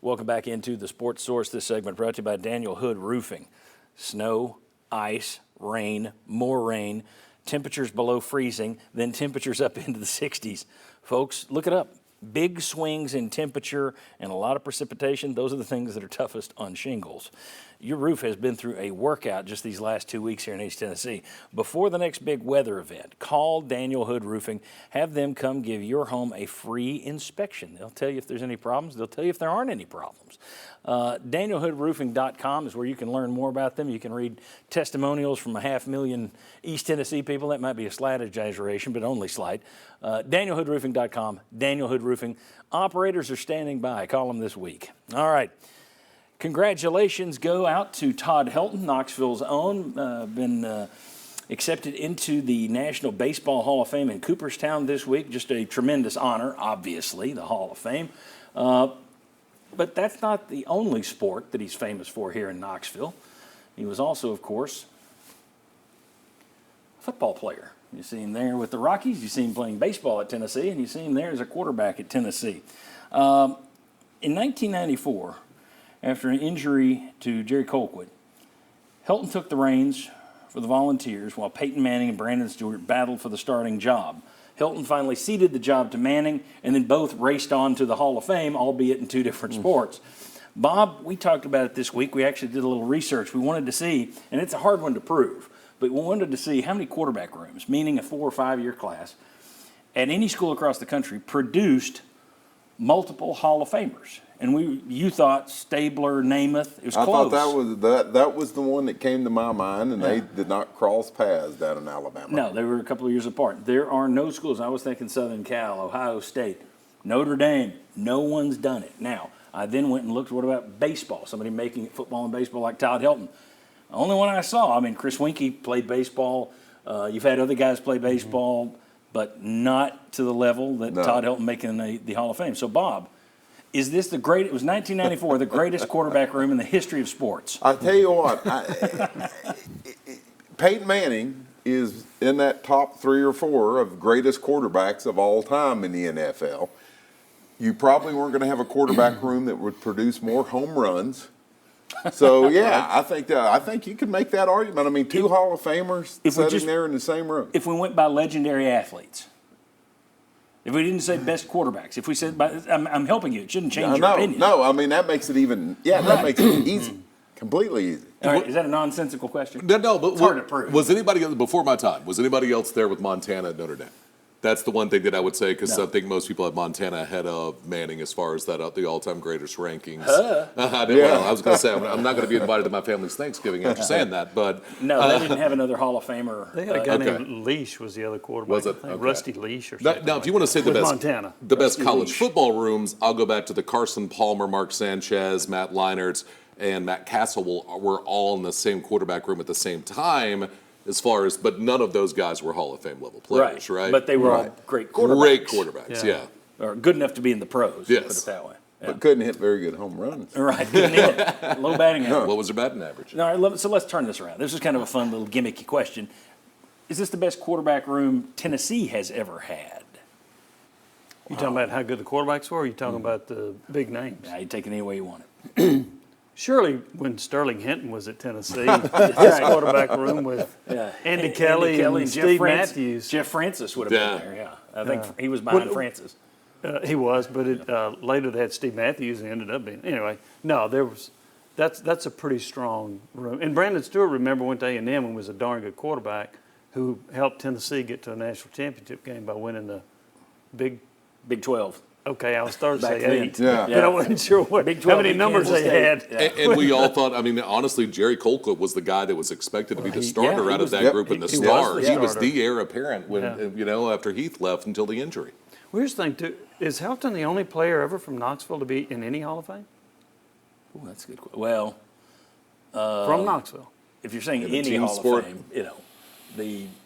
Welcome back into the Sports Source. This segment brought to you by Daniel Hood Roofing. Snow, ice, rain, more rain, temperatures below freezing, then temperatures up into the 60s. Folks, look it up. Big swings in temperature and a lot of precipitation, those are the things that are toughest on shingles. Your roof has been through a workout just these last 2 weeks here in East Tennessee. Before the next big weather event, call Daniel Hood Roofing. Have them come give your home a free inspection. They'll tell you if there's any problems. They'll tell you if there aren't any problems. DanielHoodRoofing.com is where you can learn more about them. You can read testimonials from 500,000 East Tennessee people. That might be a slight exaggeration, but only slight. DanielHoodRoofing.com, Daniel Hood Roofing. Operators are standing by. Call them this week. All right. Congratulations go out to Todd Helton, Knoxville's own, been accepted into the National Baseball Hall of Fame in Cooperstown this week. Just a tremendous honor, obviously, the Hall of Fame. But that's not the only sport that he's famous for here in Knoxville. He was also, of course, a football player. You see him there with the Rockies, you see him playing baseball at Tennessee, and you see him there as a quarterback at Tennessee. In 1994, after an injury to Jerry Colquitt, Helton took the reins for the Volunteers while Peyton Manning and Brandon Stewart battled for the starting job. Helton finally ceded the job to Manning, and then both raced on to the Hall of Fame, albeit in two different sports. Bob, we talked about it this week. We actually did a little research. We wanted to see, and it's a hard one to prove, but we wanted to see how many quarterback rooms, meaning a 4 or 5 year class, at any school across the country produced multiple Hall of Famers. And you thought Stabler, Namath, it was close. I thought that was the one that came to my mind, and they did not cross paths down in Alabama. No, they were a couple of years apart. There are no schools. I was thinking Southern Cal, Ohio State, Notre Dame. No one's done it. Now, I then went and looked, what about baseball? Somebody making football and baseball like Todd Helton. The only one I saw, I mean, Chris Winkie played baseball. You've had other guys play baseball, but not to the level that Todd Helton making the Hall of Fame. So, Bob, is this it was 1994, the greatest quarterback room in the history of sports? I tell you what, Peyton Manning is in that top 3 or 4 of greatest quarterbacks of all time in the NFL. You probably weren't going to have a quarterback room that would produce more home runs. So yeah, I think you could make that argument. I mean, 2 Hall of Famers sitting there in the same room. If we went by legendary athletes. If we didn't say best quarterbacks, if we said, I'm helping you, it shouldn't change your opinion. No, I mean, that makes it even, that makes it easy, completely easy. All right, is that a nonsensical question? No, but it's hard to prove. Was anybody else, before my time, was anybody else there with Montana at Notre Dame? That's the one thing that I would say, because I think most people have Montana ahead of Manning as far as the all-time greatest rankings. Well, I was going to say, I'm not going to be invited to my family's Thanksgiving after saying that, but... No, they didn't have another Hall of Famer. They had a guy named Leash was the other quarterback. Was it? Rusty Leash or something. Now, if you want to say the best college Leash. football rooms, I'll go back to the Carson Palmer, Mark Sanchez, Matt Leinartz, and Matt Castle were all in the same quarterback room at the same time. But none of those guys were Hall of Fame level players, right? But they were all great quarterbacks. Great quarterbacks, yeah. Or good enough to be in the pros, yes. put it that way. Yeah. But couldn't hit very good home runs. Right, couldn't hit it. Low batting average. What was their batting average? All right, so let's turn this around. This is kind of a fun little gimmicky question. Is this the best quarterback room Tennessee has ever had? You talking about how good the quarterbacks were, or you talking about the big names? Yeah, you take it any way you want it. Surely, when Sterling Hinton was at Tennessee, his quarterback room with Andy Kelly and Steve Matthews. Jeff Francis would have been there, I think he was behind Francis. He was, but later they had Steve Matthews and ended up being. Anyway, no, that's a pretty strong room. And Brandon Stewart, remember, went to A&M and was a darn good quarterback who helped Tennessee get to a national championship game by winning the Big 12. Okay, I was starting to say 8, Yeah. but I wasn't sure how many numbers they had. Yeah. And we all thought, I mean, honestly, Jerry Colquitt was the guy that was expected to be the starter out of that group and the star. He was the heir apparent when after Heath left until the injury. Well, here's the thing, too. Is Helton the only player ever from Knoxville to be in any Hall of Fame? Oh, that's a good question. Well, from Knoxville. If you're saying any Hall of Fame,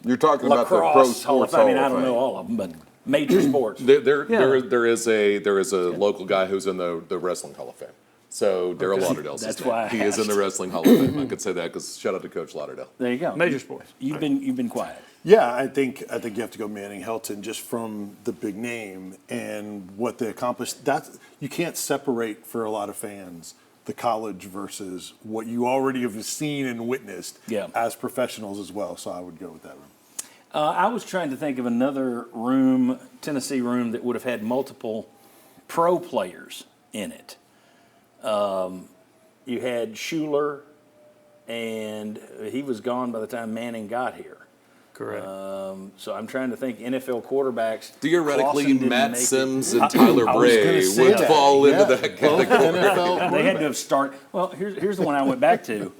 You're talking about the pro sports Hall of Fame. I mean, I don't know all of them, but major sports. There is a local guy who's in the Wrestling Hall of Fame. So Daryl Lauderdale's his That's name. why I He is in the Wrestling Hall of Fame. I could say that because shout out to Coach Lauderdale. There you go. Major sports. You've been quiet. Yeah, I think you have to go Manning, Helton, just from the big name and what they accomplished. You can't separate for a lot of fans the college versus what you already have seen and witnessed as professionals as well. So I would go with that room. I was trying to think of another room, Tennessee room, that would have had multiple pro players in it. You had Schuler, and he was gone by the time Manning got here. Correct. So I'm trying to think NFL quarterbacks. Theoretically, Clausen didn't Matt make it. Sims and Tyler I was Bray gonna say would that. fall into Yeah. that category. They had to have started. Well, here's the one I went back to.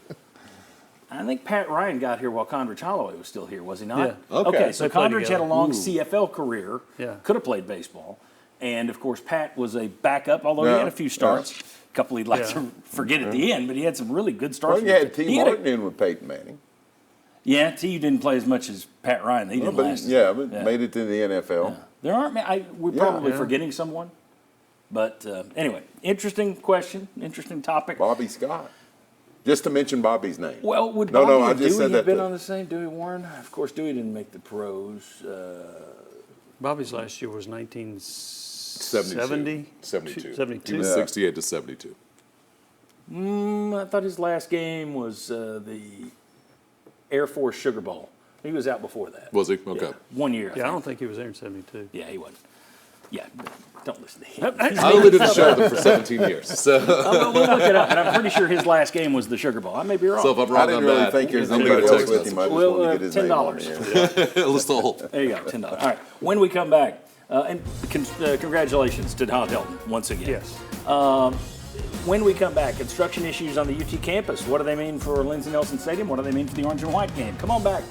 I think Pat Ryan got here while Condrich Holloway was still here, was he not? Yeah. Okay. So They played Condrich had a together. long CFL career. Yeah. Could have played baseball, and of course Pat was a backup. Although he Yeah. had a few starts, a couple he'd like Yeah. to forget at the end, but he had some really good starts. Well, you had T. He had a- Martin in with Peyton Manning. Yeah, T didn't play as much as Pat Ryan. He didn't But, last. made it to the NFL. There aren't. We're probably Yeah. forgetting someone, but anyway, interesting question, interesting topic. Bobby Scott. Just to mention Bobby's name. Well, would No, Bobby no, I and just Dewey said have that been to- on the same? Dewey Warren? Of course, Dewey didn't make the pros. Bobby's last year was 1970. 72. 72. He was Yeah. 68 to 72. I thought his last game was the Air Force Sugar Bowl. He was out before that. Was he? Okay. Yeah, 1 year. Yeah, I don't think he was there in 72. Yeah, he wasn't. Yeah, don't listen to him. I only did the show with him for 17 years. So, We'll look it up, but I'm pretty sure his last game was the Sugar Bowl. I may be wrong. so if I'm I wrong didn't on really that, think there's I'm anybody going to else text with message. him. I just Well, wanted to get his name on $10. there. List the whole. There you go, $10. All right. When we come back, and congratulations to Todd Helton once again. Yes. When we come back, construction issues on the UT campus. What do they mean for Lindsey Nelson Stadium? What do they mean for the Orange and White game? Come on back.